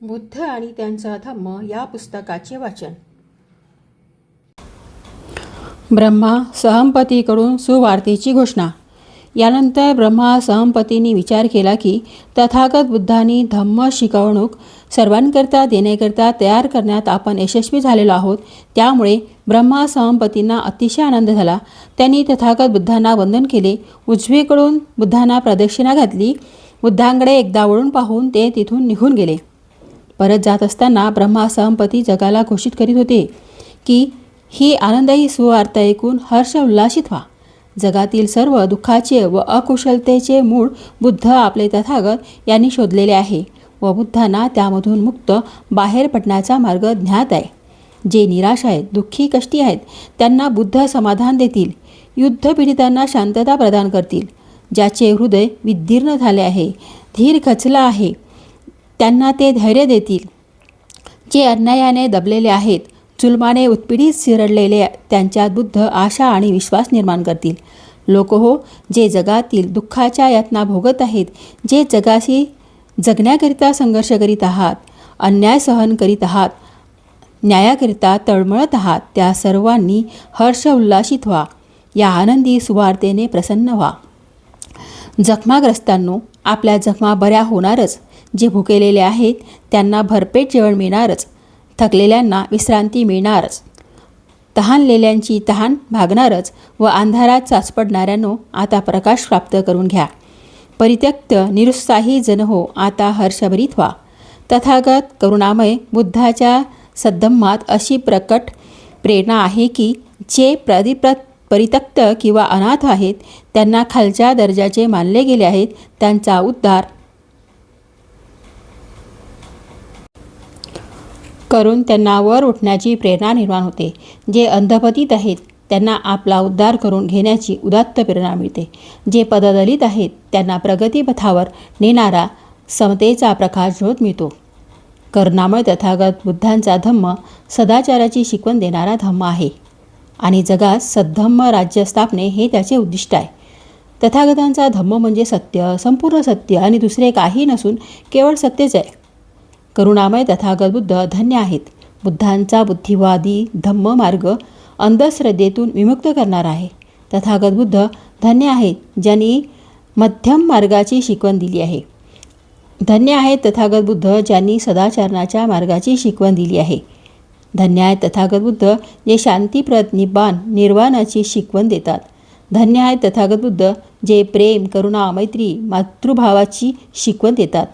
बुद्ध आणि त्यांचा धम्म या पुस्तकाचे वाचन. ब्रह्मा सहमपतीकडून सुवार्तेची घोषणा. यानंतर ब्रह्मा सहमपतींनी विचार केला की तथागत बुद्धांनी धम्म शिकवणूक सर्वांकरता देण्याकरता तयार करण्यात आपण यशस्वी झालेलो आहोत. त्यामुळे ब्रह्मा सहमपतींना अतिशय आनंद झाला. त्यांनी तथागत बुद्धांना वंदन केले. उजवीकडून बुद्धांना प्रदक्षिणा घातली. बुद्धांकडे एकदा वळून पाहून ते तिथून निघून गेले. परत जात असताना ब्रह्मा सहमपती जगाला घोषित करीत होते की ही आनंदही सुवार्ता ऐकून हर्ष उल्लासित व्हा. जगातील सर्व दुःखाचे व अकुशलतेचे मूळ बुद्ध आपले तथागत यांनी शोधलेले आहे व बुद्धांना त्यामधून मुक्त बाहेर पडण्याचा मार्ग ज्ञात आहे. जे निराश आहेत, दुःखी, कष्टी आहेत त्यांना बुद्ध समाधान देतील. युद्धपीडितांना शांतता प्रदान करतील. ज्याचे हृदय विदीर्ण झाले आहे, धीर खचला आहे त्यांना ते धैर्य देतील. जे अन्यायाने दबलेले आहेत, जुलमाने उत्पीडित चिरडलेले त्यांच्यात बुद्ध आशा आणि विश्वास निर्माण करतील. लोक हो, जे जगातील दुःखाच्या यातना भोगत आहेत, जे जगाशी जगण्याकरिता संघर्ष करीत आहात, अन्याय सहन करीत आहात, न्यायाकरिता तळमळत आहात, त्या सर्वांनी हर्ष उल्लासित व्हा. या आनंदी सुवार्तेने प्रसन्न व्हा. जखमाग्रस्तांनो, आपल्या जखमा बऱ्या होणारच. जे भुकेलेले आहेत त्यांना भरपेट जेवण मिळणारच. थकलेल्यांना विश्रांती मिळणारच. तहानलेल्यांची तहान भागणारच व अंधारात चाचपडणाऱ्यांनो आता प्रकाश प्राप्त करून घ्या. परित्यक्त निरुत्साही जन हो, आता हर्षभरीत व्हा. तथागत करुणामय बुद्धाच्या सद्धम्मात अशी प्रकट प्रेरणा आहे की जे परित्यक्त किंवा अनाथ आहेत, त्यांना खालच्या दर्जाचे मानले गेले आहेत, त्यांचा उद्धार करून त्यांना वर उठण्याची प्रेरणा निर्माण होते. जे अंधपतित आहेत त्यांना आपला उद्धार करून घेण्याची उदात्त प्रेरणा मिळते. जे पददलित आहेत त्यांना प्रगतीपथावर नेणारा समतेचा प्रकाश झोत मिळतो. करुणामय तथागत बुद्धांचा धम्म सदाचाराची शिकवण देणारा धम्म आहे आणि जगात सद्धम्म राज्य स्थापने हे त्याचे उद्दिष्ट आहे. तथागतांचा धम्म म्हणजे सत्य, संपूर्ण सत्य आणि दुसरे काही नसून केवळ सत्यच आहे. करुणामय तथागत बुद्ध धन्य आहेत. बुद्धांचा बुद्धिवादी धम्म मार्ग अंधश्रद्धेतून विमुक्त करणार आहे. तथागत बुद्ध धन्य आहेत ज्यांनी मध्यम मार्गाची शिकवण दिली आहे. धन्य आहेत तथागत बुद्ध ज्यांनी सदाचरणाच्या मार्गाची शिकवण दिली आहे. धन्य आहेत तथागत बुद्ध जे शांतीप्रद निर्वाणाची शिकवण देतात. धन्य आहेत तथागत बुद्ध जे प्रेम, करुणा, मैत्री, मातृभावाची शिकवण देतात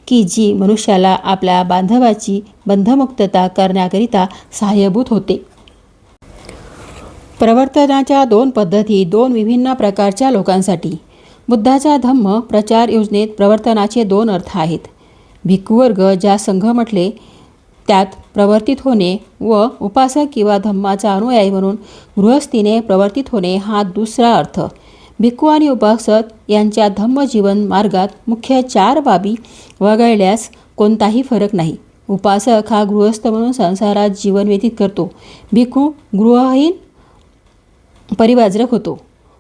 की जी मनुष्याला आपल्या बांधवाची बंधमुक्तता करण्याकरिता सहाय्यभूत होते. प्रवर्तनाच्या दोन पद्धती दोन विभिन्न प्रकारच्या लोकांसाठी. बुद्धाचा धम्म प्रचार योजनेत प्रवर्तनाचे दोन अर्थ आहेत. भिक्खुवर्ग ज्या संघ म्हटले त्यात प्रवर्तित होणे व उपासक किंवा धम्माचा अनुयायी म्हणून गृहस्थीने प्रवर्तित होणे हा दुसरा अर्थ. भिक्खू आणि उपासक यांच्या धम्मजीवन मार्गात मुख्य चार बाबी वगळल्यास कोणताही फरक नाही. उपासक हा गृहस्थ म्हणून संसारात जीवन व्यतीत करतो. भिक्खू गृहहीन परिव्राजक होतो.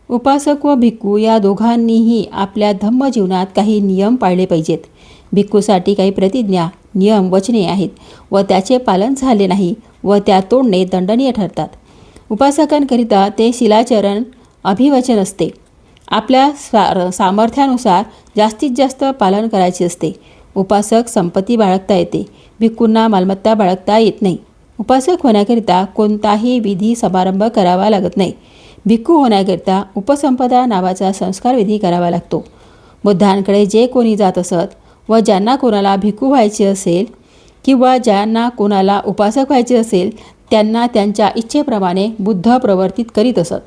उपासक व भिक्खू या दोघांनीही आपल्या धम्मजीवनात काही नियम पाळले पाहिजेत. भिक्खूसाठी काही प्रतिज्ञा, नियम, वचने आहेत व त्याचे पालन झाले नाही व त्या तोडणे दंडनीय ठरतात. उपासकांकरिता ते शिलाचरण अभिवचन असते. आपल्या सामर्थ्यानुसार जास्तीत जास्त पालन करायचे असते. उपासक संपत्ती बाळगता येते. भिक्खूंना मालमत्ता बाळगता येत नाही. उपासक होण्याकरिता कोणताही विधी समारंभ करावा लागत नाही. भिक्खू होण्याकरिता उपसंपदा नावाचा संस्कार विधी करावा लागतो. बुद्धांकडे जे कोणी जात असत व ज्यांना कोणाला भिक्खू व्हायचे असेल किंवा ज्यांना कोणाला उपासक व्हायचे असेल त्यांना त्यांच्या इच्छेप्रमाणे बुद्ध प्रवर्तित करीत असत.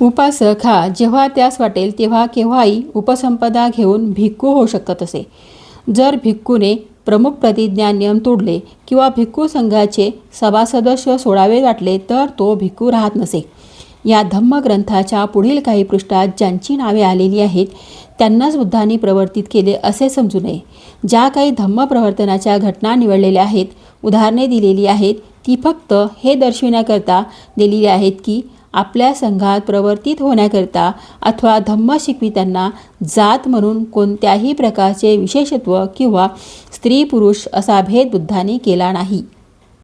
उपासक हा जेव्हा त्यास वाटेल तेव्हा केव्हाही उपसंपदा घेऊन भिक्खू होऊ शकत असे. जर भिक्खूने प्रमुख प्रतिज्ञा नियम तोडले किंवा भिक्खू संघाचे सभासदस्य सोडावे वाटले तर तो भिक्खू राहत नसे. या धम्मग्रंथाच्या पुढील काही पृष्ठात ज्यांची नावे आलेली आहेत त्यांनाच बुद्धांनी प्रवर्तित केले असे समजू नये. ज्या काही धम्म प्रवर्तनाच्या घटना निवडलेल्या आहेत, उदाहरणे दिलेली आहेत, ती फक्त हे दर्शविण्याकरता दिलेली आहेत की आपल्या संघात प्रवर्तित होण्याकरता अथवा धम्म शिकवितांना जात म्हणून कोणत्याही प्रकारचे विशेषत्व किंवा स्त्री पुरुष असा भेद बुद्धांनी केला नाही.